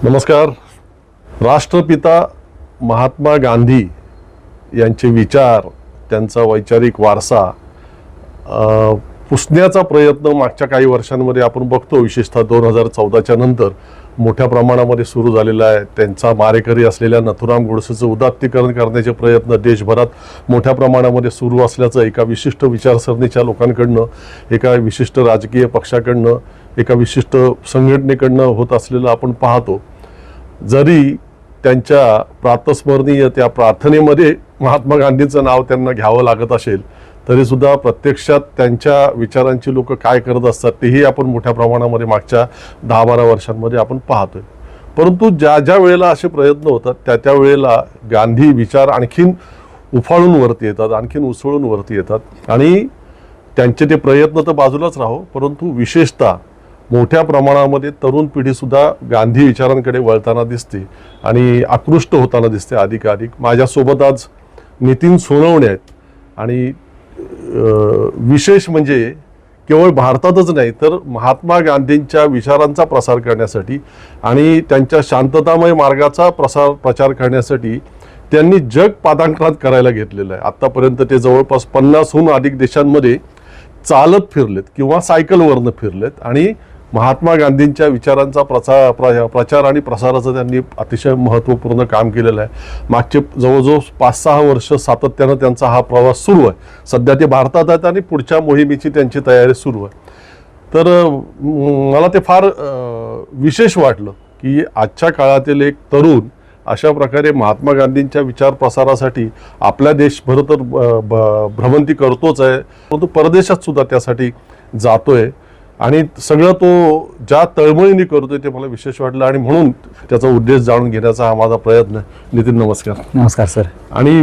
नमस्कार. राष्ट्रपिता महात्मा गांधी यांचे विचार, त्यांचा वैचारिक वारसा पुसण्याचा प्रयत्न मागच्या काही वर्षांमध्ये आपण बघतो. विशेषतः 2014च्या नंतर मोठ्या प्रमाणामध्ये सुरू झालेला आहे. त्यांचा मारेकरी असलेल्या नथुराम गोडसेचं उदात्तीकरण करण्याचे प्रयत्न देशभरात मोठ्या प्रमाणामध्ये सुरू असल्याचं एका विशिष्ट विचारसरणीच्या लोकांकडनं, एका विशिष्ट राजकीय पक्षाकडनं, एका विशिष्ट संघटनेकडनं होत असलेलं आपण पाहतो. जरी त्यांच्या प्रातस्मरणीय त्या प्रार्थनेमध्ये महात्मा गांधींचं नाव त्यांना घ्यावं लागत असेल, तरीसुद्धा प्रत्यक्षात त्यांच्या विचारांची लोक काय करत असतात तेही आपण मोठ्या प्रमाणामध्ये मागच्या 10-12 वर्षांमध्ये आपण पाहतोय. परंतु ज्या ज्या वेळेला असे प्रयत्न होतात त्या वेळेला गांधी विचार आणखीन उफाळून वरती येतात, आणखीन उसळून वरती येतात. आणि त्यांचे ते प्रयत्न तर बाजूलाच राहो, परंतु विशेषतः मोठ्या प्रमाणामध्ये तरुण पिढीसुद्धा गांधी विचारांकडे वळताना दिसते आणि आकृष्ट होताना दिसते अधिकाधिक. माझ्यासोबत आज नितीन सोनवणे आहेत. आणि विशेष म्हणजे केवळ भारतातच नाही तर महात्मा गांधींच्या विचारांचा प्रसार करण्यासाठी आणि त्यांच्या शांततामय मार्गाचा प्रचार करण्यासाठी त्यांनी जग पादाक्रांत करायला घेतलेलं आहे. आत्तापर्यंत ते जवळपास 50हून अधिक देशांमध्ये चालत फिरलेत किंवा सायकलवरनं फिरलेत आणि महात्मा गांधींच्या विचारांचा प्रचार आणि प्रसाराचं त्यांनी अतिशय महत्त्वपूर्ण काम केलेलं आहे. मागचे जवळजवळ 5-6 वर्ष सातत्यानं त्यांचा हा प्रवास सुरू आहे. सध्या ते भारतात आहेत आणि पुढच्या मोहिमेची त्यांची तयारी सुरू आहे. तर मला ते फार विशेष वाटलं की आजच्या काळातील एक तरुण अशा प्रकारे महात्मा गांधींच्या विचार प्रसारासाठी आपल्या देशभर तर भ्रमंती करतोच आहे, परंतु परदेशात सुद्धा त्यासाठी जातोय. आणि सगळं तो ज्या तळमळीने करतोय ते मला विशेष वाटलं आणि म्हणून त्याचा उद्देश जाणून घेण्याचा हा माझा प्रयत्न आहे. नितीन, नमस्कार. नमस्कार सर. आणि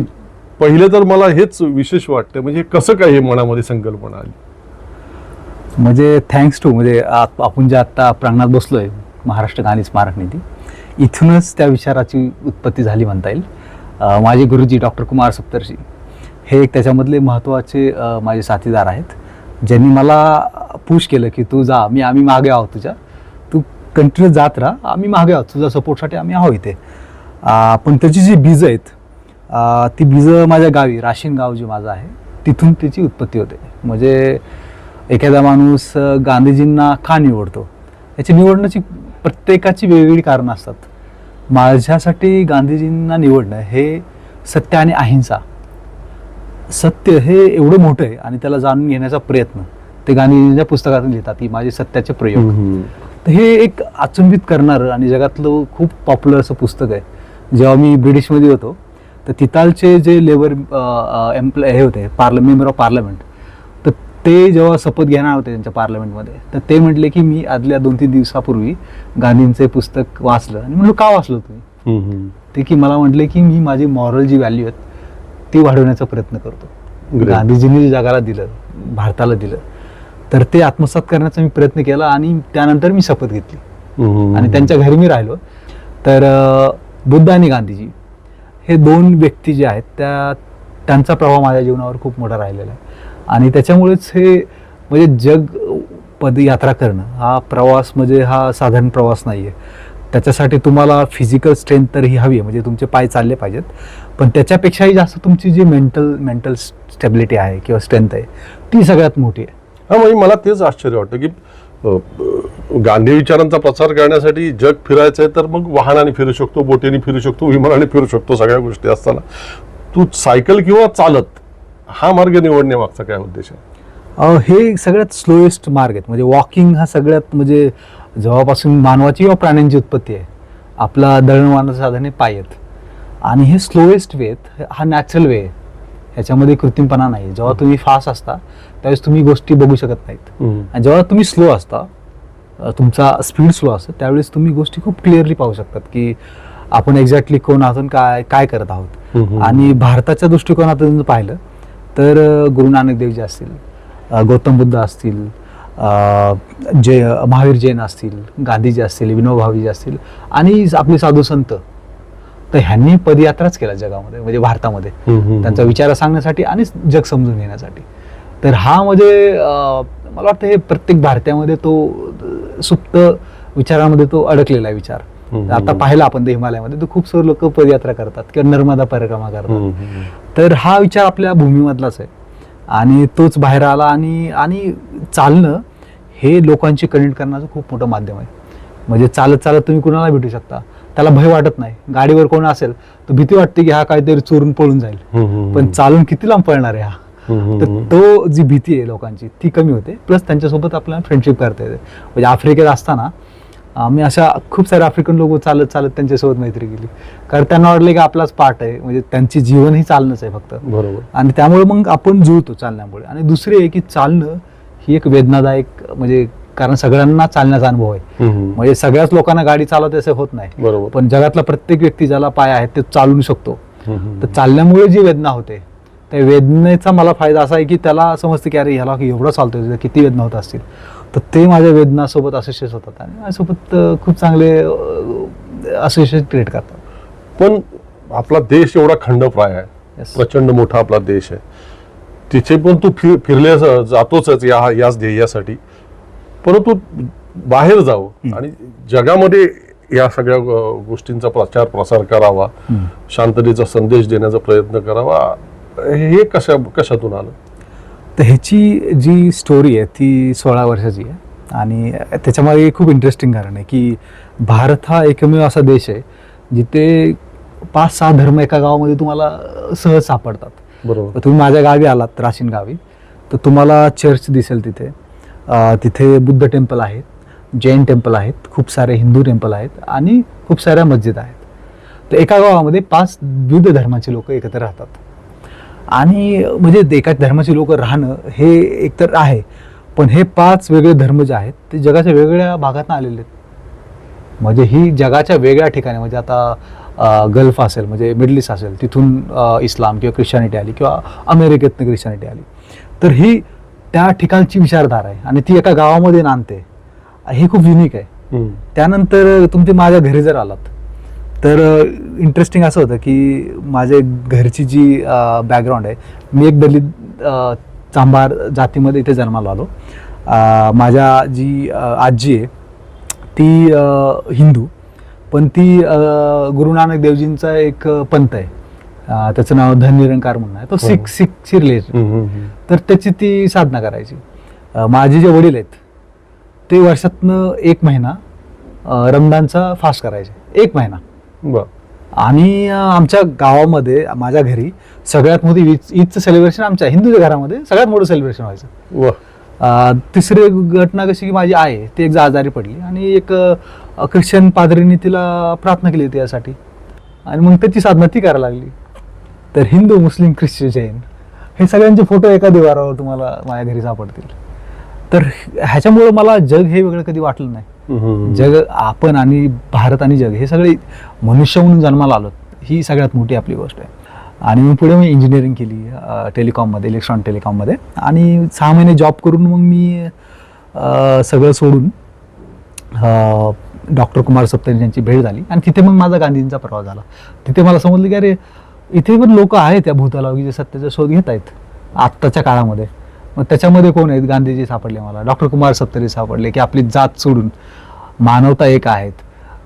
पहिले तर मला हेच विशेष वाटतं, म्हणजे कसं काय हे मनामध्ये संकल्पना आली? म्हणजे थँक्स टू म्हणजे आपण जे आत्ता प्रांगणात बसलोय महाराष्ट्र गांधी स्मारक निधी, इथूनच त्या विचाराची उत्पत्ती झाली म्हणता येईल. माझे गुरुजी डॉक्टर कुमार सप्तर्षी हे एक त्याच्यामधले महत्त्वाचे माझे साथीदार आहेत, ज्यांनी मला पुश केलं की तू जा, आम्ही मागे आहोत तुझ्या, तू कंटिन्यू जात राहा, आम्ही मागे आहोत, तुझ्या सपोर्टसाठी आम्ही आहोत इथे. पण त्याची जी बीजं आहेत ती बीजं माझ्या गावी राशीन गाव जे माझं आहे तिथून त्याची उत्पत्ती होते. म्हणजे एखादा माणूस गांधीजींना का निवडतो याची निवडण्याची प्रत्येकाची वेगवेगळी कारणं असतात. माझ्यासाठी गांधीजींना निवडणं हे सत्य आणि अहिंसा, सत्य हे एवढं मोठं आहे आणि त्याला जाणून घेण्याचा प्रयत्न ते गांधीजींच्या पुस्तकातून लिहितात की माझे सत्याचे प्रयोग. तर हे एक अचंबित करणारं आणि जगातलं खूप पॉप्युलर असं पुस्तक आहे. जेव्हा मी ब्रिटिशमध्ये होतो तर तिथालचे जे लेबर हे होते मेंबर ऑफ पार्लमेंट, तर ते जेव्हा शपथ घेणार होते त्यांच्या पार्लमेंटमध्ये, तर ते म्हटले की मी आदल्या 2-3 दिवसापूर्वी गांधींचे पुस्तक वाचलं. आणि म्हणलं का वाचलं तुम्ही? ते की मला म्हटले की मी माझी मॉरल जी व्हॅल्यू आहेत ती वाढवण्याचा प्रयत्न करतो. गांधीजींनी जे जगाला दिलं, भारताला दिलं, तर ते आत्मसात करण्याचा मी प्रयत्न केला आणि त्यानंतर मी शपथ घेतली आणि त्यांच्या घरी मी राहिलो. तर बुद्ध आणि गांधीजी हे 2 व्यक्ती जे आहेत त्यांचा प्रभाव माझ्या जीवनावर खूप मोठा राहिलेला आहे. आणि त्याच्यामुळेच हे म्हणजे जग पदयात्रा करणं हा प्रवास म्हणजे हा साधारण प्रवास नाही आहे. त्याच्यासाठी तुम्हाला फिजिकल स्ट्रेंथ तर ही हवी आहे, म्हणजे तुमचे पाय चालले पाहिजेत, पण त्याच्यापेक्षाही जास्त तुमची जी मेंटल स्टेबिलिटी आहे किंवा स्ट्रेंथ आहे ती सगळ्यात मोठी आहे. हा, म्हणजे मला तेच आश्चर्य वाटतं की गांधी विचारांचा प्रसार करण्यासाठी जग फिरायचं आहे तर मग वाहनाने फिरू शकतो, बोटीने फिरू शकतो, विमानाने फिरू शकतो, सगळ्या गोष्टी असताना तू सायकल किंवा चालत हा मार्ग निवडण्यामागचा काय उद्देश आहे? हे सगळ्यात स्लोएस्ट मार्ग आहेत. म्हणजे वॉकिंग हा सगळ्यात म्हणजे जेव्हापासून मानवाची किंवा प्राण्यांची उत्पत्ती आहे, आपला दळणवळणाचं साधन हे पाय आहेत आणि हे स्लोएस्ट वे आहेत. हा नॅचरल वे आहे, ह्याच्यामध्ये कृत्रिमपणा नाही. जेव्हा तुम्ही फास्ट असता त्यावेळेस तुम्ही गोष्टी बघू शकत नाहीत, आणि जेव्हा तुम्ही स्लो असता, तुमचा स्पीड स्लो असतो, त्यावेळेस तुम्ही गोष्टी खूप क्लिअरली पाहू शकतात की आपण एक्झॅक्टली कोण आहोत, काय करत आहोत. आणि भारताच्या दृष्टिकोनातून पाहिलं तर गुरु नानक देवजी असतील, गौतम बुद्ध असतील, महावीर जैन असतील, गांधीजी असतील, विनोबा भावेजी असतील आणि आपले साधू संत, तर ह्यांनी पदयात्राच केला जगामध्ये, म्हणजे भारतामध्ये त्यांचा विचार सांगण्यासाठी आणि जग समजून घेण्यासाठी. तर हा म्हणजे मला वाटतं हे प्रत्येक भारतीयामध्ये तो सुप्त विचारामध्ये तो अडकलेला आहे विचार. आता पाहिलं आपण ते हिमालयामध्ये तर खूप सारे लोक पदयात्रा करतात किंवा नर्मदा परिक्रमा करतात. तर हा विचार आपल्या भूमीमधलाच आहे आणि तोच बाहेर आला. आणि चालणं हे लोकांची कनेक्ट करण्याचं खूप मोठं माध्यम आहे. म्हणजे चालत चालत तुम्ही कुणाला भेटू शकता, त्याला भय वाटत नाही. गाडीवर कोण असेल तर भीती वाटते की हा काहीतरी चोरून पळून जाईल, पण चालून किती लांब पळणार आहे हा. तर तो जी भीती आहे लोकांची ती कमी होते. प्लस त्यांच्यासोबत आपल्याला फ्रेंडशिप करता येते. म्हणजे आफ्रिकेत असताना आम्ही अशा खूप सारे आफ्रिकन लोक चालत चालत त्यांच्यासोबत मैत्री केली, कारण त्यांना वाटलं की आपलाच पार्ट आहे. म्हणजे त्यांची जीवन ही चालणंच आहे फक्त. बरोबर. आणि त्यामुळे मग आपण जुळतो चालण्यामुळे. आणि दुसरी आहे की चालणं ही एक वेदनादायक, म्हणजे कारण सगळ्यांना चालण्याचा अनुभव आहे. म्हणजे सगळ्याच लोकांना गाडी चालवते असं होत नाही. बरोबर. पण जगातला प्रत्येक व्यक्ती ज्याला पाय आहेत ते चालू शकतो. तर चालण्यामुळे जी वेदना होते त्या वेदनेचा मला फायदा असा आहे की त्याला समजते की अरे ह्याला एवढं चालतोय, किती वेदना होत असतील. तर ते माझ्या वेदनासोबत असोसिएट होतात आणि माझ्यासोबत खूप चांगले असोसिएशन क्रिएट करतात. पण आपला देश एवढा खंडप्राय आहे, Yes. प्रचंड मोठा आपला देश आहे, तिथे पण तू फिरले जातोच याच ध्येयासाठी. परंतु बाहेर जावं आणि जगामध्ये या सगळ्या गोष्टींचा प्रचार प्रसार करावा, शांततेचा संदेश देण्याचा प्रयत्न करावा, हे कशातून आलं? तर ह्याची जी स्टोरी आहे ती 16 वर्षाची आहे आणि त्याच्यामध्ये खूप इंटरेस्टिंग कारण आहे की भारत हा एकमेव असा देश आहे जिथे 5-6 धर्म एका गावामध्ये तुम्हाला सहज सापडतात. बरोबर. तुम्ही माझ्या गावी आलात, राशीन गावी, तर तुम्हाला चर्च दिसेल तिथे. तिथे बुद्ध टेम्पल आहेत, जैन टेम्पल आहेत, खूप सारे हिंदू टेम्पल आहेत आणि खूप साऱ्या मस्जिद आहेत. तर एका गावामध्ये 5 विविध धर्माचे लोक एकत्र राहतात. आणि म्हणजे एका धर्माचे लोक राहणं हे एकतर आहे, पण हे 5 वेगळे धर्म जे आहेत ते जगाच्या वेगवेगळ्या भागातून आलेले आहेत. म्हणजे ही जगाच्या वेगळ्या ठिकाणी, म्हणजे आता गल्फ असेल, म्हणजे मिडल ईस्ट असेल, तिथून इस्लाम किंवा ख्रिश्चनिटी आली किंवा अमेरिकेतनं ख्रिश्चनिटी आली. तर ही त्या ठिकाणची विचारधारा आहे आणि ती एका गावामध्ये नांदते. हे खूप युनिक आहे. त्यानंतर तुम्ही माझ्या घरी जर आलात तर इंटरेस्टिंग असं होतं की माझे घरची जी बॅकग्राऊंड आहे, मी एक दलित चांभार जातीमध्ये इथे जन्माला आलो. माझ्या जी आजी आहे ती हिंदू, पण ती गुरु नानक देवजींचा एक पंथ आहे, त्याचं नाव धननिरंकार म्हणून आहे. तो सिखशी रिलेटेड. तर त्याची ती साधना करायची. माझे जे वडील आहेत ते वर्षातनं 1 महिना रमदानचा फास्ट करायचे, 1 महिना. आणि आमच्या गावामध्ये, माझ्या घरी सगळ्यात मोठी ईदचं सेलिब्रेशन आमच्या हिंदूच्या घरामध्ये सगळ्यात मोठं सेलिब्रेशन व्हायचं. तिसरी घटना कशी की माझी आई ती एक आजारी पडली आणि एक ख्रिश्चन पादरीने तिला प्रार्थना केली होती यासाठी, आणि मग त्याची साधना ती करायला लागली. तर हिंदू, मुस्लिम, ख्रिश्चन, जैन हे सगळ्यांचे फोटो एका दिवारावर तुम्हाला माझ्या घरी सापडतील. तर ह्याच्यामुळं मला जग हे वेगळं कधी वाटलं नाही. जग, आपण आणि भारत आणि जग हे सगळे मनुष्य म्हणून जन्माला आलो, ही सगळ्यात मोठी आपली गोष्ट आहे. आणि मग पुढे मी इंजिनिअरिंग केली टेलिकॉममध्ये, इलेक्ट्रॉनिक टेलिकॉममध्ये. आणि 6 महिने जॉब करून मग मी सगळं सोडून डॉक्टर कुमार सप्तरी यांची भेट झाली आणि तिथे मग माझा गांधींचा प्रवास झाला. तिथे मला समजलं की अरे इथे पण लोक आहेत त्या भूताला की जे सत्याचा शोध घेत आहेत आत्ताच्या काळामध्ये. मग त्याच्यामध्ये कोण आहेत? गांधीजी सापडले मला, डॉक्टर कुमार सप्तरी सापडले की आपली जात सोडून मानवता एक आहेत,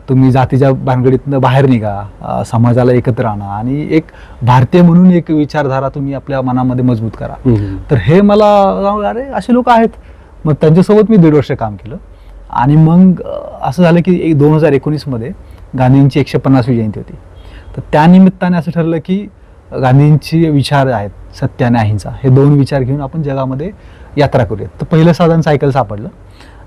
तुम्ही जातीच्या भानगडीतनं बाहेर निघा, समाजाला एकत्र आणा आणि एक भारतीय म्हणून एक विचारधारा तुम्ही आपल्या मनामध्ये मजबूत करा. तर हे मला अरे असे लोक आहेत. मग त्यांच्यासोबत मी 1.5 वर्ष काम केलं. आणि मग असं झालं की 2019मध्ये गांधींची 150वी जयंती होती. तर त्यानिमित्ताने असं ठरलं की गांधींचे विचार आहेत सत्य आणि अहिंसा, हे 2 विचार घेऊन आपण जगामध्ये यात्रा करूयात. तर पहिलं साधन सायकल सापडलं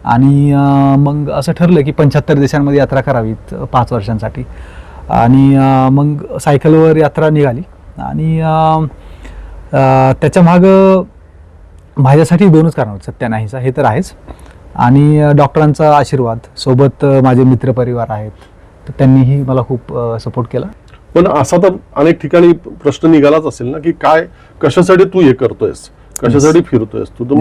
आणि मग असं ठरलं की 75 देशांमध्ये यात्रा करावीत 5 वर्षांसाठी. आणि मग सायकलवर यात्रा निघाली आणि त्याच्या मागं माझ्यासाठी 2च कारण होते, सत्य आणि अहिंसा हे तर आहेच, आणि डॉक्टरांचा आशीर्वाद, सोबत माझे मित्रपरिवार आहेत, तर त्यांनीही मला खूप सपोर्ट केला. पण असा तर अनेक ठिकाणी प्रश्न निघालाच असेल ना की काय, कशासाठी तू हे करतोयस, कशासाठी फिरतोयस तू, तर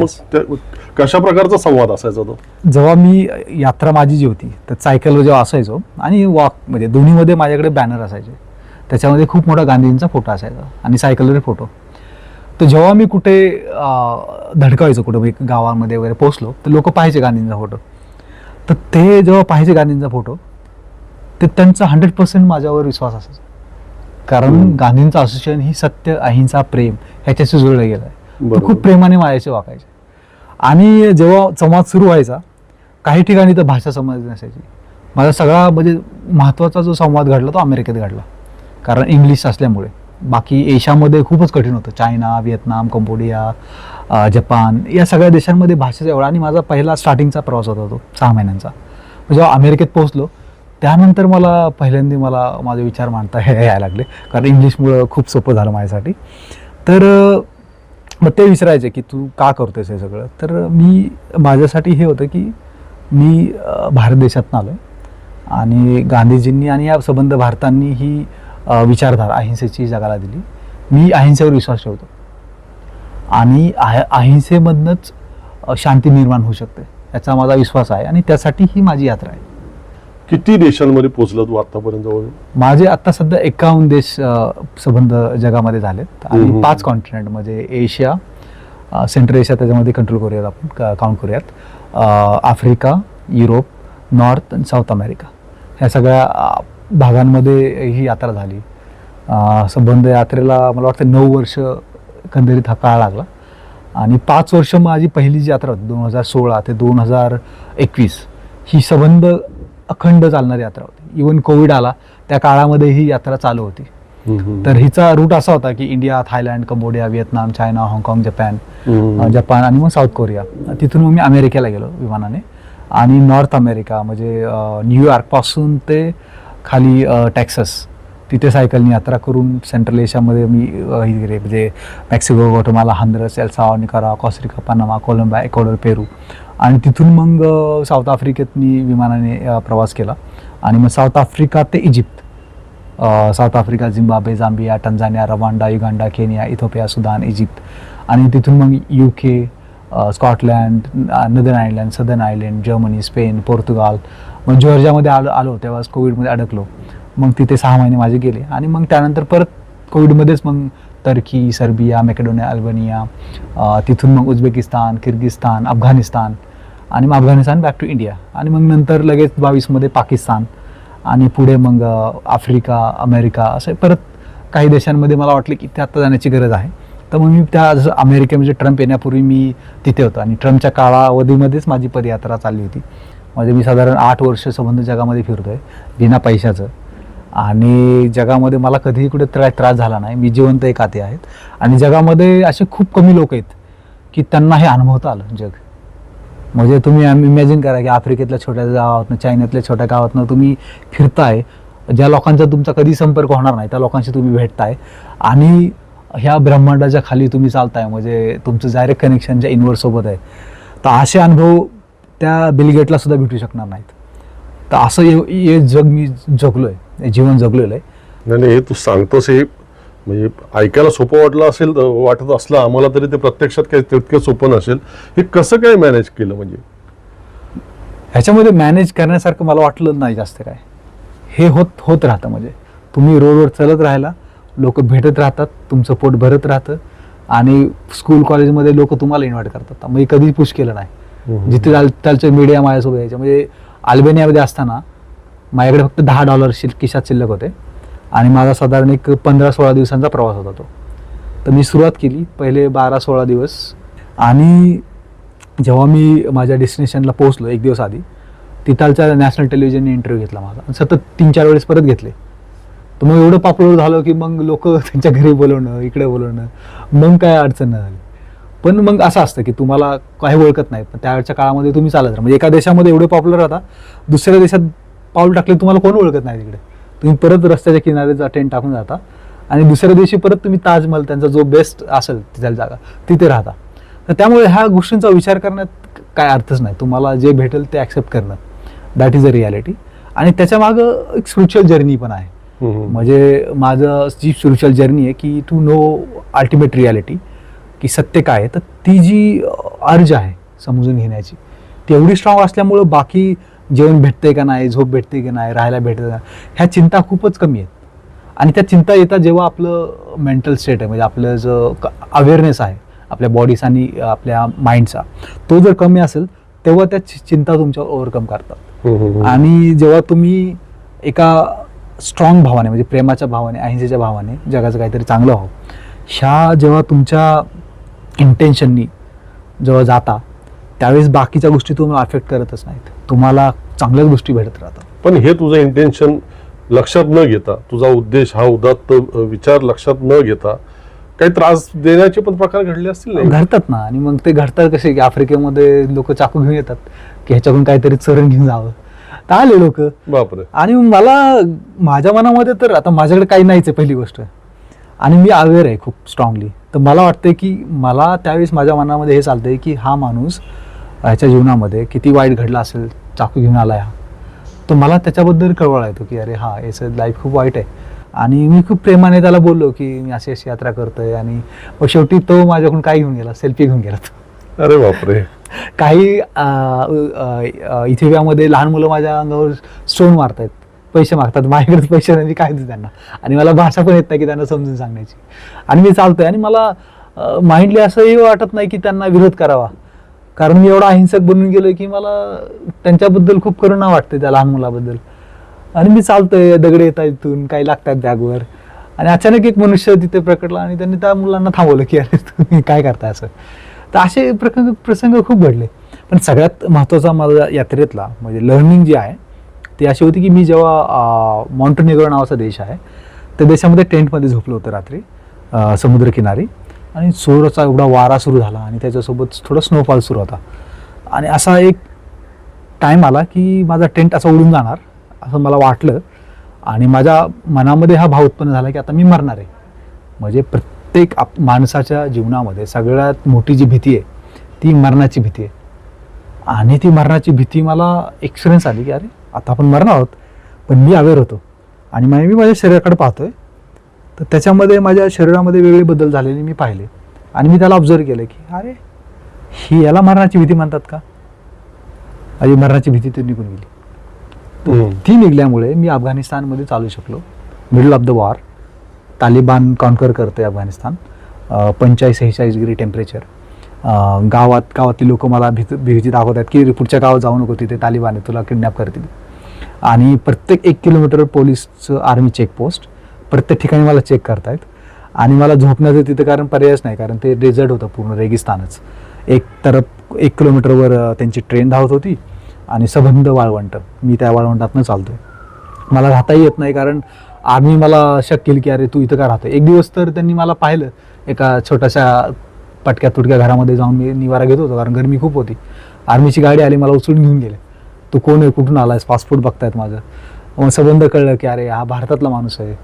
मग कशा प्रकारचा संवाद असायचा तो? जेव्हा मी यात्रा माझी जी होती तर सायकलवर जेव्हा असायचो आणि वॉक, म्हणजे दोन्हीमध्ये माझ्याकडे बॅनर असायचे, त्याच्यामध्ये खूप मोठा गांधींचा फोटो असायचा आणि सायकलवर फोटो. तर जेव्हा मी कुठे धडकायचो, कुठं गावामध्ये वगैरे पोहोचलो तर लोक पाहायचे गांधींचा फोटो. तर ते जेव्हा पाहायचे गांधींचा फोटो ते त्यांचा 100% माझ्यावर विश्वास असायचा. कारण गांधींचं असोसिएशन ही सत्य, अहिंसा, प्रेम ह्याच्याशी जुळलं गेलं आहे. बरोबर. खूप प्रेमाने माझ्याशी वागायचे. आणि जेव्हा संवाद सुरू व्हायचा, काही ठिकाणी तर भाषा समजली नसायची. माझा सगळा म्हणजे महत्त्वाचा जो संवाद घडला तो अमेरिकेत घडला, कारण इंग्लिश असल्यामुळे. बाकी एशियामध्ये खूपच कठीण होतं. चायना, व्हिएतनाम, कंबोडिया, जपान या सगळ्या देशांमध्ये भाषेचा एवढा. आणि माझा पहिला स्टार्टिंगचा प्रवास होता तो 6 महिन्यांचा. जेव्हा अमेरिकेत पोहोचलो त्यानंतर मला माझे विचार मांडता यायला लागले, कारण इंग्लिशमुळं खूप सोपं झालं माझ्यासाठी. तर मग ते विचारायचे की तू का करतोयस हे सगळं. तर माझ्यासाठी हे होतं की मी भारत देशातून आलो आहे आणि गांधीजींनी आणि या संबंध भारतांनी ही विचारधारा अहिंसेची जगाला दिली. मी अहिंसेवर विश्वास ठेवतो आणि अहिंसेमधनंच शांती निर्माण होऊ शकते याचा माझा विश्वास आहे. आणि त्यासाठी ही माझी यात्रा आहे. किती देशांमध्ये पोहोचला तू आतापर्यंत? जवळ माझे आता सध्या 51 देश संबंध जगामध्ये झालेत आणि 5 कॉन्टिनेंट म्हणजे एशिया, सेंट्रल एशिया त्याच्यामध्ये कंट्रोल करूयात, आपण काउंट करूयात, आफ्रिका, युरोप, नॉर्थ आणि साऊथ अमेरिका ह्या सगळ्या भागांमध्ये ही यात्रा झाली. संबंध यात्रेला मला वाटतं 9 वर्ष एकंदरीत हा काळ लागला. आणि 5 वर्ष माझी पहिली जी यात्रा होती 2016 ते 2021 ही संबंध अखंड चालणारी यात्रा होती. इवन कोविड आला त्या काळामध्ये ही यात्रा चालू होती. तर हिचा रूट असा होता की India, Thailand, Cambodia, Vietnam, China, हाँगकाँग, जपान आणि मग साऊथ कोरिया. तिथून मग मी अमेरिकेला गेलो विमानाने. आणि नॉर्थ अमेरिका म्हणजे न्यूयॉर्कपासून ते खाली टेक्सास तिथे सायकलनी यात्रा करून सेंट्रल एशियामध्ये मी म्हणजे Mexico, Guatemala, Honduras, El Salvador, Nicaragua, Costa Rica, Panama, Colombia, Ecuador, Peru. आणि तिथून मग साऊथ आफ्रिकेत मी विमानाने प्रवास केला. आणि मग साऊथ आफ्रिका ते Egypt, South Africa, Zimbabwe, Zambia, Tanzania, Rwanda, Uganda, Kenya, Ethiopia, Sudan, Egypt. आणि तिथून मग UK, Scotland, Northern Ireland, Southern Ireland, Germany, Spain, Portugal. मग जॉर्जियामध्ये आलो तेव्हाच कोविडमध्ये अडकलो. मग तिथे 6 महिने माझे गेले. आणि मग त्यानंतर परत कोविडमध्येच मग टर्की, सर्बिया, मॅकेडोनिया, अल्बानिया, तिथून मग उझबेकिस्तान, किर्गिस्तान, अफगाणिस्तान आणि मग अफगाणिस्तान बॅक टू इंडिया. आणि मग नंतर लगेच 22मध्ये पाकिस्तान आणि पुढे मग आफ्रिका, अमेरिका असे परत काही देशांमध्ये मला वाटलं की ते आता जाण्याची गरज आहे. तर मग मी त्या जसं अमेरिका म्हणजे ट्रम्प येण्यापूर्वी मी तिथे होतो आणि ट्रम्पच्या कालावधीमध्येच माझी पदयात्रा चालली होती. म्हणजे मी साधारण 8 वर्ष संबंध जगामध्ये फिरतोय बिना पैशाचं. आणि जगामध्ये मला कधीही कुठे त्रास झाला नाही. मी जिवंत एक आते आहेत. आणि जगामध्ये असे खूप कमी लोक आहेत की त्यांना हे अनुभवता आलं जग. म्हणजे तुम्ही इमॅजिन करा की आफ्रिकेतल्या छोट्या गावातनं, चायनातल्या छोट्या गावातनं तुम्ही फिरताय, ज्या लोकांचा तुमचा कधी संपर्क होणार नाही त्या लोकांशी तुम्ही भेटताय आणि ह्या ब्रह्मांडाच्या खाली तुम्ही चालताय. म्हणजे तुमचं डायरेक्ट कनेक्शन ज्या युनिव्हर्ससोबत आहे. तर असे अनुभव त्या बिल गेटला सुद्धा भेटू शकणार नाहीत. तर असं हे जग मी जगलोय, जीवन जगलेलं आहे. नाही, हे तू सांगतोस हे म्हणजे ऐकायला सोपं वाटत असलं आम्हाला तरी ते प्रत्यक्षात काही तितकं सोपं नसेल. हे कसं काय मॅनेज केलं? म्हणजे ह्याच्यामध्ये मॅनेज करण्यासारखं मला वाटलं नाही जास्त काय. हे होत राहतं. म्हणजे तुम्ही रोडवर चलत राहायला, लोक भेटत राहतात, तुमचं पोट भरत राहतं. आणि स्कूल कॉलेजमध्ये लोक तुम्हाला इन्व्हाइट करतात. म्हणजे कधी पुश केलं नाही. जिथे त्याचे मीडिया माझ्यासोबत यायचे. म्हणजे अल्बेनियामध्ये असताना माझ्याकडे फक्त $10 खिशात शिल्लक होते आणि माझा साधारण एक 15-16 दिवसांचा प्रवास होता तो. तर मी सुरुवात केली पहिले 12-16 दिवस. आणि जेव्हा मी माझ्या डेस्टिनेशनला पोहोचलो 1 दिवस आधी, तिथालच्या नॅशनल टेलिव्हिजनने इंटरव्ह्यू घेतला माझा. सतत 3-4 वेळेस परत घेतले. तर मग एवढं पॉप्युलर झालं की मग लोक त्यांच्या घरी बोलवणं, इकडे बोलवणं, मग काय अडचण नाही झाली. पण मग असं असतं की तुम्हाला काही ओळखत नाही, पण त्यावेळच्या काळामध्ये तुम्ही चालत राहा. म्हणजे एका देशामध्ये एवढे पॉप्युलर राहता, दुसऱ्या देशात पाऊल टाकले तुम्हाला कोण ओळखत नाही. तिकडे तुम्ही परत रस्त्याच्या किनारे टेंट टाकून जाता आणि दुसऱ्या दिवशी परत तुम्ही ताजमहल, त्यांचा जो बेस्ट असेल तिथल्या जागा, तिथे राहता. तर त्यामुळे ह्या गोष्टींचा विचार करण्यात काय अर्थच नाही. तुम्हाला जे भेटेल ते ॲक्सेप्ट करणं, दॅट इज अ रियालिटी. आणि त्याच्या मागं एक स्पिरिच्युअल जर्नी पण आहे. म्हणजे माझं जी स्पिरिच्युअल जर्नी आहे की टू नो अल्टिमेट रियालिटी, की सत्य काय आहे. तर ती जी अर्ज आहे समजून घेण्याची, ती एवढी स्ट्रॉंग असल्यामुळं बाकी जेवण भेटतंय का नाही, झोप भेटते की नाही, राहायला भेटतं का, ह्या चिंता खूपच कमी आहेत. आणि त्या चिंता येतात जेव्हा आपलं मेंटल स्टेट आहे, म्हणजे आपलं जो अवेअरनेस आहे आपल्या बॉडीचा आणि आपल्या माइंडचा, तो जर कमी असेल तेव्हा त्या चिंता तुमच्यावर ओव्हरकम करतात. आणि जेव्हा तुम्ही एका स्ट्रॉंग भावाने, म्हणजे प्रेमाच्या भावाने, अहिंसेच्या भावाने जगाचं काहीतरी चांगलं व्हावं, ह्या जेव्हा तुमच्या इंटेन्शननी जेव्हा जाता त्यावेळेस बाकीच्या गोष्टी तुम्हाला अफेक्ट करतच नाहीत, तुम्हाला चांगल्याच गोष्टी भेटत राहतात. पण हे तुझं इंटेन्शन लक्षात न घेता, तुझा उद्देश हा उदात्त विचार लक्षात न घेता काही त्रास देण्याचे पण प्रकार घडले असतील नाही? घडतात ना. आणि मग ते घडतात कसे की आफ्रिकेमध्ये लोक चाकू घेऊन येतात की ह्याच्याकडून काहीतरी चरण घेऊन जावं, तर आले लोक. बापरे. आणि मला माझ्या मनामध्ये तर आता माझ्याकडे काही नाहीच आहे पहिली गोष्ट, आणि मी अवेअर आहे खूप स्ट्रॉंगली. तर मला वाटतं की मला त्यावेळेस माझ्या मनामध्ये हे चालतंय की हा माणूस ह्याच्या जीवनामध्ये किती वाईट घडला असेल, चाकू घेऊन आला हा, तर मला त्याच्याबद्दल कळवळा येतो की अरे हा, याचं लाईफ खूप वाईट आहे. आणि मी खूप प्रेमाने त्याला बोललो की मी अशी अशी यात्रा करतोय, आणि मग शेवटी तो माझ्याकडून काय घेऊन गेला, सेल्फी घेऊन गेला तो. अरे बापरे. काही इथिओपियामध्ये लहान मुलं माझ्या अंगावर स्टोन मारतायत, पैसे मागतात, माझ्याकडे पैसे नाही, काय देऊ त्यांना, आणि मला भाषा पण येत नाही की त्यांना समजून सांगण्याची. आणि मी चालतोय आणि मला माइंडली असंही वाटत नाही की त्यांना विरोध करावा, कारण मी एवढा अहिंसक बनून गेलोय की मला त्यांच्याबद्दल खूप करुणा वाटते त्या लहान मुलाबद्दल. आणि मी चालतोय, दगडे येतात इथून, काही लागतात बॅगवर, आणि अचानक एक मनुष्य तिथे प्रकटला आणि त्यांनी त्या मुलांना थांबवलं की अरे तुम्ही काय करताय असं. तर असे प्रसंग खूप घडले. पण सगळ्यात महत्त्वाचा माझा यात्रेतला म्हणजे लर्निंग जी आहे ती अशी होती की मी जेव्हा मॉन्टेनेग्रो नावाचा देश आहे त्या देशामध्ये टेंटमध्ये झोपलो होतं रात्री समुद्रकिनारी, आणि जोराचा एवढा वारा सुरू झाला आणि त्याच्यासोबत थोडा स्नोफॉल सुरू होता. आणि असा एक टाईम आला की माझा टेंट असा उडून जाणार असं मला वाटलं, आणि माझ्या मनामध्ये हा भाव उत्पन्न झाला की आता मी मरणार आहे. म्हणजे प्रत्येक माणसाच्या जीवनामध्ये सगळ्यात मोठी जी भीती आहे ती मरणाची भीती आहे. आणि ती मरणाची भीती मला एक्सपिरियन्स आली की अरे आता आपण मरणार आहोत. पण मी अवेअर होतो आणि मी माझ्या शरीराकडे पाहतोय, तर त्याच्यामध्ये माझ्या शरीरामध्ये वेगळे बदल झालेले मी पाहिले. आणि मी त्याला ऑब्झर्व केलं की अरे ही याला मरणाची भीती म्हणतात का. माझी मरणाची भीती ती निघून गेली. ती निघल्यामुळे मी अफगाणिस्तानमध्ये चालू शकलो. Middle of the war, Taliban conquer करतोय अफगाणिस्तान, 45-46 डिग्री टेम्परेचर. गावातली लोक मला भीती दाखवतात की पुढच्या गावात जाऊ नको, तिथे तालिबान आहे, तुला किडनॅप करतील. आणि प्रत्येक 1 किलोमीटर पोलीसचं आर्मी चेकपोस्ट, प्रत्येक ठिकाणी मला चेक करतायत. आणि मला झोपण्याचं तिथं कारण पर्यायच नाही, कारण ते डेझर्ट होतं, पूर्ण रेगिस्तानच. एक तरफ 1 किलोमीटरवर त्यांची ट्रेन धावत होती आणि सबंध वाळवंट. मी त्या वाळवंटातनं चालतोय, मला राहताही येत नाही, कारण आर्मी मला शक केली की अरे तू इथं का राहतोय. एक दिवस तर त्यांनी मला पाहिलं एका छोट्याशा पटक्या तुटक्या घरामध्ये जाऊन, मी निवारा घेत होतो कारण गरमी खूप होती. आर्मीची गाडी आली, मला उचलून घेऊन गेले. तू कोण आहे, कुठून आलायस, पासपोर्ट बघतायत माझं. मग सबंध कळलं की अरे हा भारतातला माणूस आहे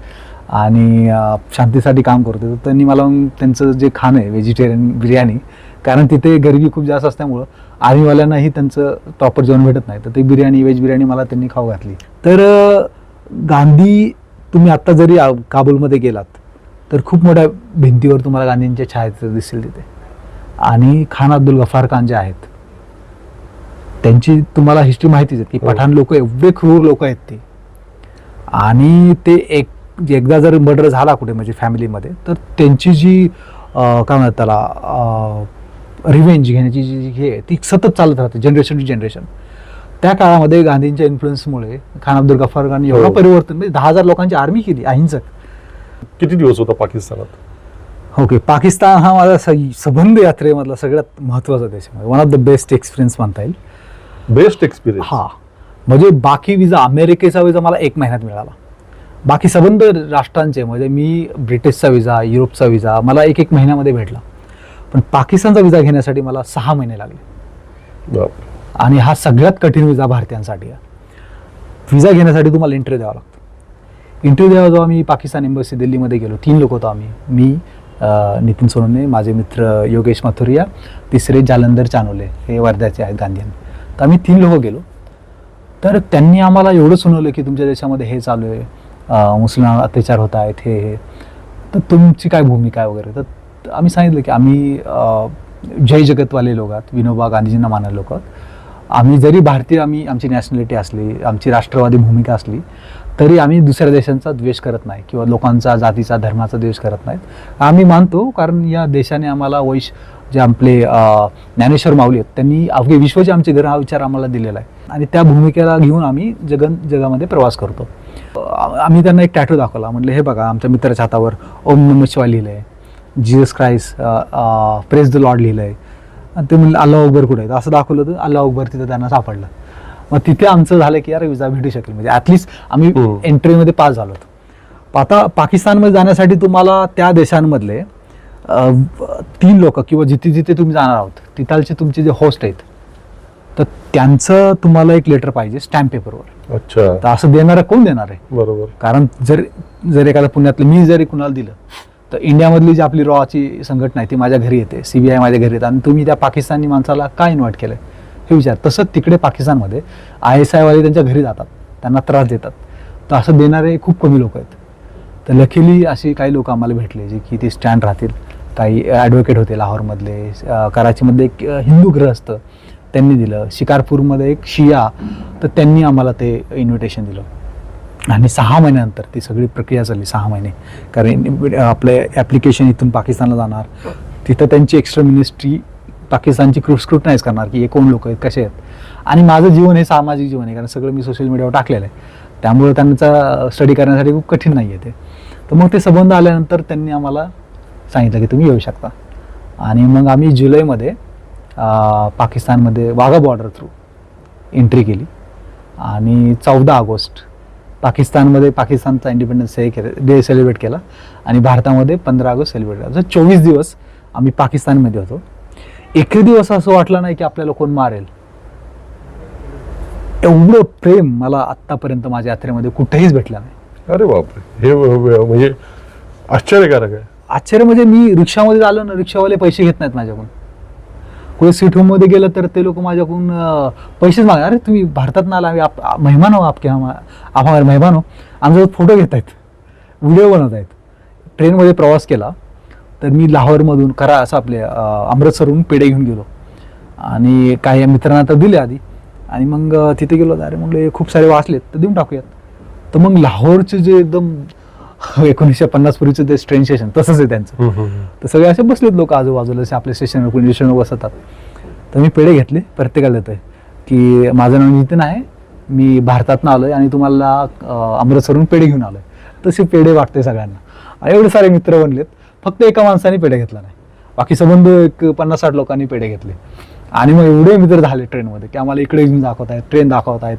आणि शांतीसाठी काम करतो. तर त्यांनी मला त्यांचं जे खाणं आहे व्हेजिटेरियन बिर्याणी, कारण तिथे गरिबी खूप जास्त असल्यामुळं आर्मीवाल्यांनाही त्यांचं प्रॉपर जेवण भेटत नाही, तर ती बिर्याणी, व्हेज बिर्याणी मला त्यांनी खाऊ घातली. तर गांधी, तुम्ही आत्ता जरी काबूलमध्ये गेलात तर खूप मोठ्या भिंतीवर तुम्हाला गांधींच्या छायाचित्र दिसतील तिथे. आणि खान अब्दुल गफार खान जे आहेत त्यांची तुम्हाला हिस्ट्री माहितीच आहे की पठाण लोक एवढे क्रूर लोक आहेत ते. आणि ते एकदा जर मर्डर झाला कुठे म्हणजे फॅमिलीमध्ये, तर त्यांची जी काय म्हणतात त्याला रिव्हेंज घेण्याची जी हे आहे ती सतत चालत राहते, जनरेशन टू जनरेशन. त्या काळामध्ये गांधींच्या इन्फ्लुएन्समुळे खान अब्दुल गफार खान एवढं परिवर्तन, म्हणजे 10,000 लोकांची आर्मी केली अहिंसक. किती दिवस होता पाकिस्तानात? ओके, पाकिस्तान हा माझा सबंध यात्रेमधला सगळ्यात महत्त्वाचा देश आहे, one of the best experience म्हणता येईल. Best experience? हा, म्हणजे बाकी विजा, अमेरिकेचा विजा मला 1 महिन्यात मिळाला. बाकी सबंध राष्ट्रांचे, म्हणजे मी ब्रिटिशचा विजा, युरोपचा विजा मला 1 महिन्यामध्ये भेटला. पण पाकिस्तानचा विजा घेण्यासाठी मला 6 महिने लागले. आणि हा सगळ्यात कठीण विजा भारतीयांसाठी आहे. विजा घेण्यासाठी तुम्हाला इंटरव्ह्यू द्यावा लागतो. इंटरव्ह्यू द्यावा जेव्हा मी पाकिस्तान एम्बसी दिल्लीमध्ये गेलो, 3 लोक होतो आम्ही, मी, नितीन सोनवणे, माझे मित्र योगेश मथुरिया, तिसरे जालंधर चानोले, हे वर्ध्याचे आहेत गांधीयन. तर आम्ही 3 लोक गेलो. तर त्यांनी आम्हाला एवढं सुनावलं की तुमच्या देशामध्ये हे चालू आहे, मुस्लिमांवर अत्याचार होत आहेत, हे तर तुमची काय भूमिका आहे वगैरे. तर आम्ही सांगितलं की आम्ही जय जगतवाले लोक आहात, विनोबा गांधीजींना मानणारे लोक आहात. आम्ही जरी भारतीय, आमची नॅशनॅलिटी असली, आमची राष्ट्रवादी भूमिका असली, तरी आम्ही दुसऱ्या देशांचा द्वेष करत नाही किंवा लोकांचा, जातीचा, धर्माचा द्वेष करत नाहीत. आम्ही मानतो कारण या देशाने आम्हाला जे आपले ज्ञानेश्वर माऊली आहेत, त्यांनी अवघे विश्वचे आमचे घर हा विचार आम्हाला दिलेला आहे आणि त्या भूमिकेला घेऊन आम्ही जगामध्ये प्रवास करतो. आम्ही त्यांना एक टॅटू दाखवला. म्हटलं हे बघा आमच्या मित्राच्या हातावर ओम नमः शिवाय लिहिलं आहे, Jesus Christ praise the Lord लिहिलं आहे. आणि ते म्हणलं अल्लाह अकबर कुठे आहे, असं दाखवलं तर अल्लाह अकबर तिथं त्यांना सापडलं. मग तिथे आमचं झालं की यार विजा भेटू शकेल, म्हणजे ॲटलिस्ट आम्ही एंट्रीमध्ये पास झालो. आता पाकिस्तानमध्ये जाण्यासाठी तुम्हाला त्या देशांमधले 3 लोक किंवा जिथे जिथे तुम्ही जाणार आहोत तिथालचे तुमचे जे होस्ट आहेत तर त्यांचं तुम्हाला एक लेटर पाहिजे स्टॅम्प पेपरवर. अच्छा. तर असं देणारं कोण देणार आहे? बरोबर. कारण जर एखादा पुण्यातलं मी जरी कुणाला दिलं तर इंडियामधली जी आपली रॉची संघटना आहे ती माझ्या घरी येते, CBI माझ्या घरी येते, आणि तुम्ही त्या पाकिस्तानी माणसाला काय इन्व्हाइट केलं हे विचार. तसंच तिकडे पाकिस्तानमध्ये ISI वाले त्यांच्या घरी जातात, त्यांना त्रास देतात. तर असं देणारे खूप कमी लोक आहेत. तर लकीली अशी काही लोक आम्हाला भेटले जे की ते स्टँड राहतील. काही ॲडव्होकेट होते लाहोरमधले, कराचीमध्ये एक हिंदू गृहस्थ त्यांनी दिलं, शिकारपूरमध्ये एक शिया, तर त्यांनी आम्हाला ते इन्व्हिटेशन दिलं. आणि 6 महिन्यानंतर ती सगळी प्रक्रिया चालली. 6 महिने, कारण आपलं ॲप्लिकेशन इथून पाकिस्तानला जाणार, तिथं त्यांची एक्स्ट्रा मिनिस्ट्री पाकिस्तानची स्क्रुटनाइज करणार की हे कोण लोक आहेत, कसे आहेत. आणि माझं जीवन हे सामाजिक जीवन आहे, कारण सगळं मी सोशल मीडियावर टाकलेलं आहे, त्यामुळे त्यांचा स्टडी करण्यासाठी खूप कठीण नाही आहे ते. तर मग ते संबंध आल्यानंतर त्यांनी आम्हाला सांगितलं की तुम्ही येऊ शकता. आणि मग आम्ही जुलैमध्ये पाकिस्तानमध्ये वाघा बॉर्डर थ्रू एंट्री केली. आणि 14 ऑगस्ट पाकिस्तानमध्ये पाकिस्तानचा इंडिपेंडन्स डे सेलिब्रेट केला आणि भारतामध्ये 15 ऑगस्ट सेलिब्रेट केला. 24 दिवस आम्ही पाकिस्तानमध्ये होतो. एकही दिवस असं वाटलं नाही की आपल्याला कोण मारेल. एवढं प्रेम मला आत्तापर्यंत माझ्या यात्रेमध्ये कुठेहीच भेटलं नाही. अरे बापरे, हे म्हणजे आश्चर्यकारक आहे. आश्चर्य म्हणजे मी रिक्षामध्ये आलो ना, रिक्षावाले पैसे घेत नाहीत माझ्याकडून. कुठे सीट होममध्ये गेलं तर ते लोक माझ्याकडून पैसेच मागणार. अरे तुम्ही भारतात ना आला, मेहमान हो आपके, हमारे मेहमान हो. आमचा फोटो घेत आहेत, व्हिडिओ बनवत आहेत. ट्रेनमध्ये प्रवास केला तर मी लाहोरमधून असं आपले अमृतसरहून पेढे घेऊन गेलो आणि काही मित्रांना तर दिले आधी. आणि मग तिथे गेलो, अरे म्हणलं खूप सारे वाचलेत तर देऊन टाकूयात. तर मग लाहोरचे जे एकदम 1950 पूर्वीचं ते ट्रेन स्टेशन तसंच आहे त्यांचं. तर सगळे असे बसलेत लोक आजूबाजूला, असे आपल्या स्टेशनवर कोणी स्टेशनवर बसतात. तर मी पेढे घेतले, प्रत्येकाला देतोय की माझं नाव नितीन आहे, मी भारतातनं आलोय आणि तुम्हाला अमृतसरहून पेढे घेऊन आलोय. तसे पेढे वाटते सगळ्यांना. आणि एवढे सारे मित्र बनलेत, फक्त एका माणसाने पेढे घेतला नाही, बाकी संबंध एक 50-60 लोकांनी पेढे घेतले. आणि मग एवढे मित्र झाले ट्रेनमध्ये की आम्हाला इकडे घेऊन दाखवत आहेत, ट्रेन दाखवत आहेत.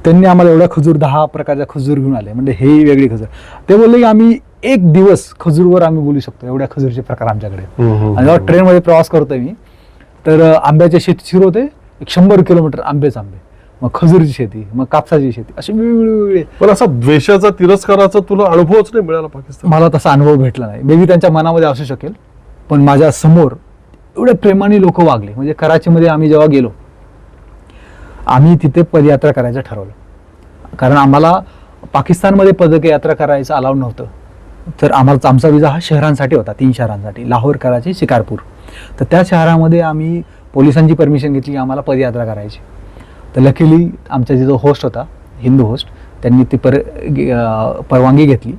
त्यांनी आम्हाला एवढा खजूर 10 प्रकारच्या खजूर घेऊन आले, म्हणजे हे वेगळी खजूर. ते बोलले की आम्ही एक दिवस खजूरवर आम्ही बोलू शकतो, एवढ्या खजूरचे प्रकार आमच्याकडे. आणि जेव्हा ट्रेनमध्ये प्रवास करतोय मी तर आंब्याच्या शेती सुरू होते, 100 किलोमीटर आंबेच आंबे, मग खजूरची शेती, मग कापसाची शेती, असे वेगवेगळे. पण असा द्वेषाचा, तिरस्काराचा तुला अनुभवच नाही मिळाला पाकिस्तान? मला तसा अनुभव भेटला नाही. मे बी त्यांच्या मनामध्ये असू शकेल, पण माझ्या समोर एवढ्या प्रेमाने लोक वागले. म्हणजे कराचीमध्ये आम्ही जेव्हा गेलो, आम्ही तिथे पदयात्रा करायचं ठरवलं, कारण आम्हाला पाकिस्तानमध्ये पदयात्रा करायचं अलाउड नव्हतं. तर आमचा विजा हा शहरांसाठी होता, 3 शहरांसाठी, लाहोर, कराची, शिकारपूर. तर त्या शहरामध्ये आम्ही पोलिसांची परमिशन घेतली की आम्हाला पदयात्रा करायची. तर लकीली आमचा जो होस्ट होता, हिंदू होस्ट, त्यांनी ती परवानगी घेतली.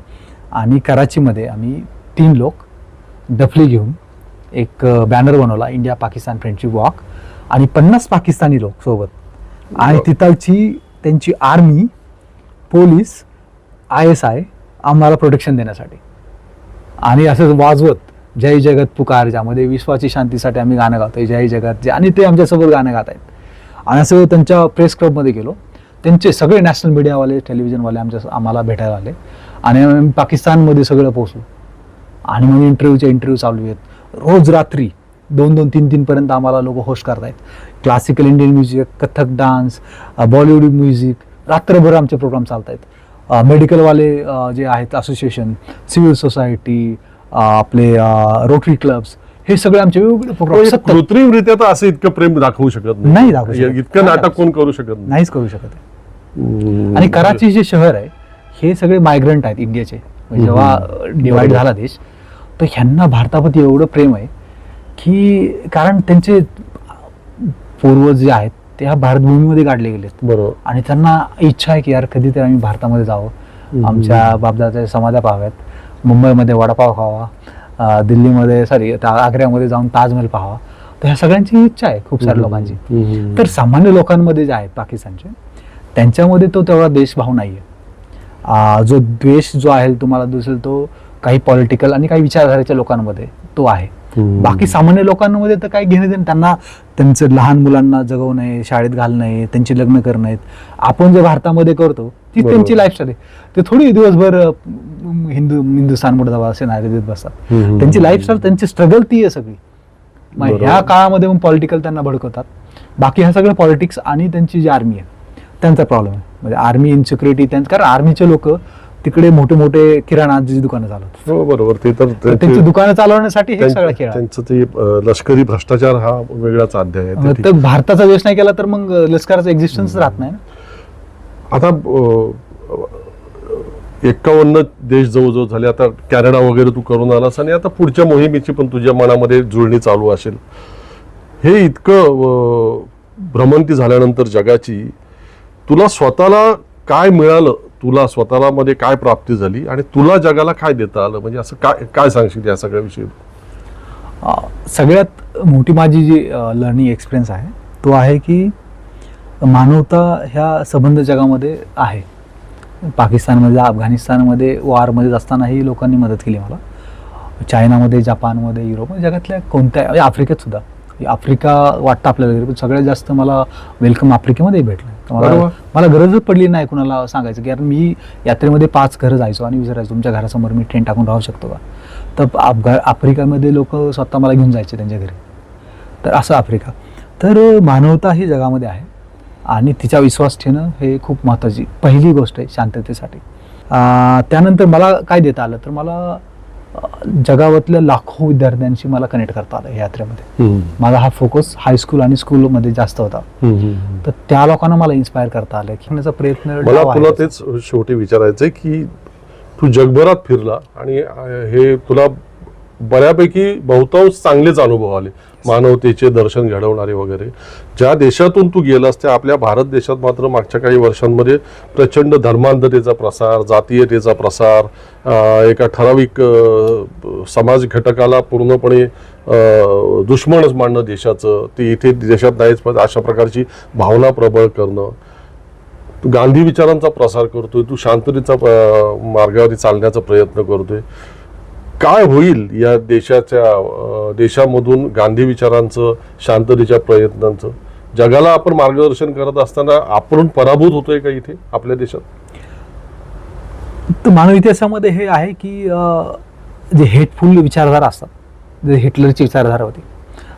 आणि कराचीमध्ये आम्ही 3 लोक डफली घेऊन एक बॅनर बनवला, इंडिया पाकिस्तान फ्रेंडशिप वॉक, आणि 50 पाकिस्तानी लोक सोबत. आणि तिथलची त्यांची आर्मी, पोलीस, ISI आम्हाला प्रोटेक्शन देण्यासाठी. आणि असं वाजवत जय जगत पुकार, ज्यामध्ये विश्वाची शांतीसाठी आम्ही गाणं गावतोय, जय जगत जे, आणि ते आमच्यासोबत गाणं गात आहेत. आणि असं त्यांच्या प्रेस क्लबमध्ये गेलो, त्यांचे सगळे नॅशनल मीडियावाले, टेलिव्हिजनवाले आम्हाला भेटायला आले. आणि आम्ही पाकिस्तानमध्ये सगळं पोहोचलो. आणि मग इंटरव्ह्यू चालू आहेत. रोज रात्री 2-2, 3-3 पर्यंत आम्हाला लोक होस्ट करतायत. Classical Indian music, Kathak dance, Bollywood music, रात्रभर आमचे प्रोग्राम चालत आहेत. मेडिकलवाले जे आहेत असोसिएशन, सिव्हिल सोसायटी, आपले रोटरी क्लब्स, हे सगळे आमचे वेगवेगळे प्रोग्राम. कृत्रिमरित्या तर असं इतकं प्रेम दाखवू शकत नाही, दाखवू शकत. इतकं नाटक कोण करू शकत नाही, नाहीच करू शकत. आणि कराची जे शहर आहे हे सगळे मायग्रंट आहेत इंडियाचे. जेव्हा डिवाइड झाला देश, तर ह्यांना भारताप्रती एवढं प्रेम आहे की, कारण त्यांचे पूर्वज जे आहेत ते ह्या भारतभूमीमध्ये गाडले गेलेत. बरोबर. आणि त्यांना इच्छा आहे की यार कधीतरी आम्ही भारतामध्ये जावं, आमच्या बापदाच्या समाध्या पाहाव्यात, मुंबईमध्ये वडापाव खावा, दिल्लीमध्ये आग्र्यामध्ये जाऊन ताजमहल पाहावा. तर ह्या सगळ्यांची इच्छा आहे खूप साऱ्या लोकांची. तर सामान्य लोकांमध्ये जे आहेत पाकिस्तानचे, त्यांच्यामध्ये तो तेवढा देशभाव नाहीये. जो द्वेष जो आहे तुम्हाला दिसेल तो काही पॉलिटिकल आणि काही विचारधारेच्या लोकांमध्ये तो आहे. बाकी सामान्य लोकांमध्ये तर काही घेणे देणे, त्यांना त्यांचं लहान मुलांना जगवणे, शाळेत घालणे, त्यांची लग्न करणे, आपण जे भारतामध्ये करतो ती त्यांची लाईफस्टाईल आहे. ते थोडी दिवसभर हिंदुस्थान असे नारे देत बसतात. त्यांची लाईफस्टाईल, त्यांची स्ट्रगल ती आहे सगळी. मग ह्या काळामध्ये मग पॉलिटिकल त्यांना भडकवतात. बाकी ह्या सगळं पॉलिटिक्स आणि त्यांची जी आर्मी आहे त्यांचा प्रॉब्लेम आहे. म्हणजे आर्मी इन्सिक्युरिटी कारण आर्मीचे लोक तिकडे मोठे मोठे किराणाची दुकानं चालवतात. हो बरोबर. ते तर त्यांची दुकानं चालवण्यासाठी हे सगळं खेळ आहे. त्यांचं ते लष्करी भ्रष्टाचार हा वेगळाच अध्याय आहे. तर भारताचा देश नाही केला तर मग लष्कराचं एक्झिस्टन्स राहत नाही ना. आता 51 देश जवळजवळ झाले. आता कॅनडा वगैरे तू करून आलास आणि आता पुढच्या मोहिमेची पण तुझ्या मनामध्ये जुळणी चालू असेल. हे इतकं भ्रमंती झाल्यानंतर जगाची तुला स्वतःला काय मिळालं, तुला स्वतःला मध्ये काय प्राप्ती झाली आणि तुला जगाला काय देता आलं, म्हणजे असं काय काय सांगशील या सगळ्याविषयी? सगळ्यात मोठी माझी जी लर्निंग एक्सपिरियन्स आहे तो आहे की मानवता ह्या संबंध जगामध्ये आहे. पाकिस्तानमध्ये, अफगाणिस्तानमध्ये वॉरमध्ये असतानाही लोकांनी मदत केली मला. चायनामध्ये, जपानमध्ये, युरोपमध्ये, जगातल्या कोणत्या, आफ्रिकेत सुद्धा. आफ्रिका वाटतं आपल्याला, पण सगळ्यात जास्त मला वेलकम आफ्रिकेमध्ये भेटलं. मला गरजच पडली नाही कुणाला सांगायचं की यार मी यात्रेमध्ये 5 घरं जायचो आणि विचारायचो तुमच्या घरासमोर मी टेंट टाकून राहू शकतो का. तर आफ्रिकेमध्ये लोक स्वतः मला घेऊन जायचे त्यांच्या घरी. तर असं आफ्रिका. तर मानवता ही जगामध्ये आहे आणि तिचा विश्वास ठेवणं हे खूप महत्त्वाची पहिली गोष्ट आहे शांततेसाठी. त्यानंतर मला काय देता आलं तर मला जगातल्या लाखो विद्यार्थ्यांशी मला कनेक्ट करता आलं या यात्रेमध्ये. माझा हा फोकस हायस्कूल आणि स्कूलमध्ये जास्त होता. तर त्या लोकांना मला इन्स्पायर करता आलं की करण्याचा प्रयत्न. मला तुला तेच शेवटी विचारायचंय की तू जगभरात फिरला आणि हे तुला बऱ्यापैकी बहुतांश चांगलेच अनुभव आले, मानवतेचे दर्शन घडवणारे वगैरे. ज्या देशातून तू गेलास त्या आपल्या भारत देशात मात्र मागच्या काही वर्षांमध्ये प्रचंड धर्मांधतेचा प्रसार, जातीयतेचा प्रसार, एका ठराविक समाज घटकाला पूर्णपणे दुश्मनच मानणं देशाचं, ते इथे देशात नाहीच, अशा प्रकारची भावना प्रबळ करणं. तू गांधी विचारांचा प्रसार करतोय, तू शांततेचा मार्गावरती चालण्याचा प्रयत्न करतोय. काय होईल या देशामधून गांधी विचारांचं, शांततेच्या प्रयत्नांचं? जगाला आपण मार्गदर्शन करत असताना आपण पराभूत होतोय का इथे आपल्या देशात? तर मानव इतिहासामध्ये हे आहे की जे हेटफुल विचारधारा असतात, जे हिटलरची विचारधारा होती,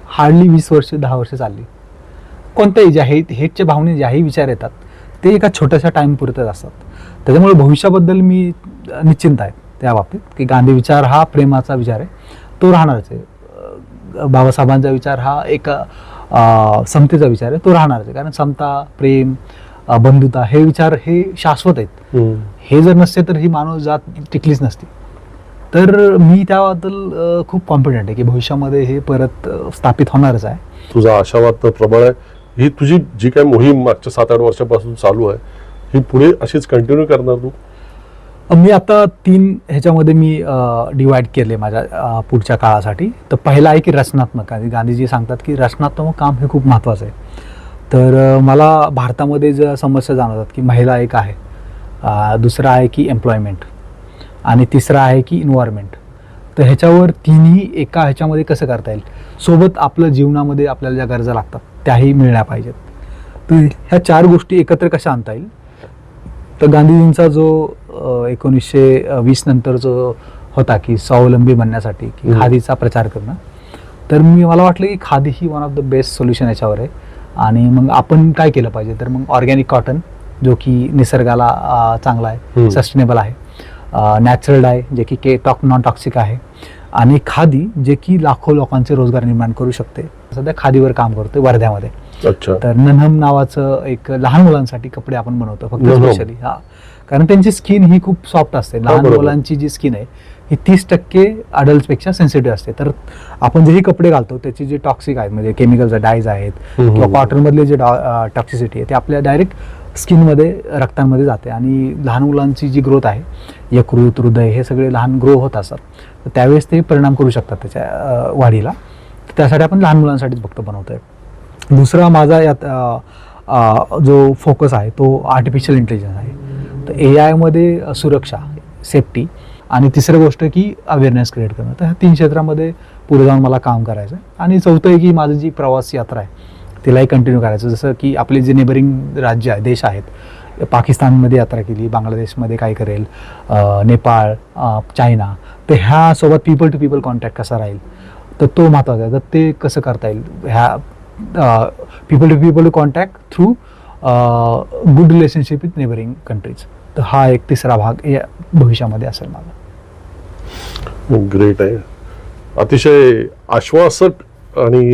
हार्डली 20 वर्ष 10 वर्ष चालली. कोणत्याही ज्या हेटच्या भावने ज्याही विचार येतात ते एका छोट्याशा टाइम पुरतच असतात. त्याच्यामुळे भविष्याबद्दल मी निश्चिंत आहे त्या बाबतीत की गांधी विचार हा प्रेमाचा विचार आहे, तो राहणारच आहे. बाबासाहेबांचा विचार हा एक समतेचा विचार आहे, तो राहणारच आहे. कारण समता, प्रेम, बंधुता हे विचार हे शाश्वत आहेत. हे जर नसते तर ही मानव जात टिकलीच नसती. तर मी त्याबद्दल खूप कॉन्फिडंट आहे की भविष्यामध्ये हे परत स्थापित होणारच आहे. तुझा आशावाद तर प्रबळ आहे. ही तुझी जी काही मोहीम मागच्या 7-8 वर्षापासून चालू आहे ही पुढे अशीच कंटिन्यू करणार तू? मी आता 3 ह्याच्यामध्ये मी डिवाइड केले माझ्या पुढच्या काळासाठी. तर पहिला आहे की रचनात्मक. गांधीजी सांगतात की रचनात्मक काम हे खूप महत्त्वाचं आहे. तर मला भारतामध्ये ज्या समस्या जाणवतात की महिला एक आहे, दुसरा आहे की एम्प्लॉयमेंट आणि तिसरा आहे की इन्व्हायरमेंट. तर ह्याच्यावर तिन्ही एका ह्याच्यामध्ये कसं करता येईल, सोबत आपलं जीवनामध्ये आपल्याला ज्या गरजा लागतात त्याही मिळल्या पाहिजेत. तर ह्या 4 गोष्टी एकत्र कशा आणता येईल. तर गांधीजींचा जो 1920 नंतर जो होता की स्वावलंबी बनण्यासाठी की खादीचा प्रचार करणं, तर मला वाटलं की खादी ही one of the best solution याच्यावर आहे. आणि मग आपण काय केलं पाहिजे तर मग ऑर्गॅनिक कॉटन जो की निसर्गाला चांगला आहे, सस्टेनेबल आहे, नॅचरल डाय जे की नॉन टॉक्सिक आहे, आणि खादी जे की लाखो लोकांचे रोजगार निर्माण करू शकते. सध्या खादीवर काम करतोय वर्ध्यामध्ये. तर नन्हम नावाचं एक लहान मुलांसाठी कपडे आपण बनवतो फक्त स्पेशली. कारण त्यांची स्किन ही खूप सॉफ्ट असते. लहान मुलांची जी स्किन आहे ही 30% अडल्ट्सपेक्षा सेन्सिटिव्ह असते. तर आपण जेही कपडे घालतो त्याचे जे टॉक्सिक आहेत म्हणजे केमिकल्स डायज आहेत किंवा कॉटनमधले जे टॉक्सिसिटी आहे ते आपल्या डायरेक्ट स्किनमध्ये, रक्तांमध्ये जाते. आणि लहान मुलांची जी ग्रोथ आहे, यकृत, हृदय हे सगळे लहान ग्रो होत असतात. तर त्यावेळेस ते परिणाम करू शकतात त्याच्या वाढीला. तर त्यासाठी आपण लहान मुलांसाठीच फक्त बनवतो आहे. दुसरा माझा यात जो फोकस आहे तो आर्टिफिशियल इंटेलिजन्स आहे. तर AI मध्ये सुरक्षा, सेफ्टी आणि तिसरी गोष्ट की अवेअरनेस क्रिएट करणं. तर ह्या 3 क्षेत्रामध्ये पुढे जाऊन मला काम करायचं आहे. आणि चौथं आहे की माझी जी प्रवास यात्रा आहे तिलाही कंटिन्यू करायचं. जसं की आपले जे नेबरिंग राज्य आहे, देश आहेत, पाकिस्तानमध्ये यात्रा केली, बांगलादेशमध्ये काय करेल, नेपाळ, चायना, तर ह्यासोबत पीपल टू पीपल कॉन्टॅक्ट कसा राहील तर तो महत्त्वाचा आहे. तर ते कसं करता येईल, ह्या people to people contact through good relationship with neighbouring countries. तर हा एक तिसरा भाग या भविष्यामध्ये असेल माझा. ग्रेट आहे. अतिशय आश्वासक आणि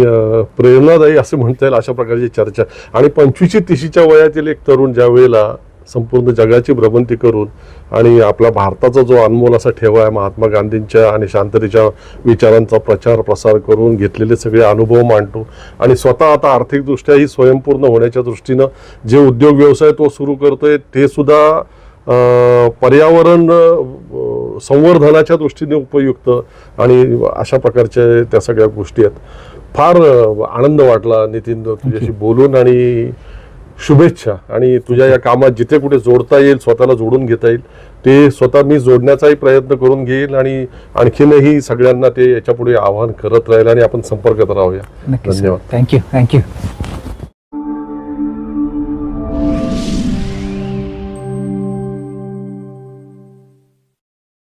प्रेरणादायी असं म्हणता येईल अशा प्रकारची चर्चा. आणि 25-30च्या वयातील एक तरुण ज्या वेळेला संपूर्ण जगाची भ्रमंती करून आणि आपला भारताचा जो अनमोल असा ठेवा आहे महात्मा गांधींच्या आणि शांततेच्या विचारांचा प्रचार प्रसार करून घेतलेले सगळे अनुभव मांडतो आणि स्वतः आता आर्थिकदृष्ट्याही स्वयंपूर्ण होण्याच्या दृष्टीनं जे उद्योग व्यवसाय तो सुरू करतोय ते सुद्धा पर्यावरण संवर्धनाच्या दृष्टीने उपयुक्त आणि अशा प्रकारच्या त्या सगळ्या गोष्टी आहेत. फार आनंद वाटला नितीन तुझ्याशी बोलून आणि शुभेच्छा. आणि तुझ्या या कामात जिथे कुठे जोडता येईल, स्वतःला जोडून घेता येईल ते स्वतः मी जोडण्याचाही प्रयत्न करून घेईल आणि आणखीनही सगळ्यांना ते याच्या पुढे आवाहन करत राहील आणि आपण संपर्कात राहूया. नक्की. धन्यवाद. थँक्यू.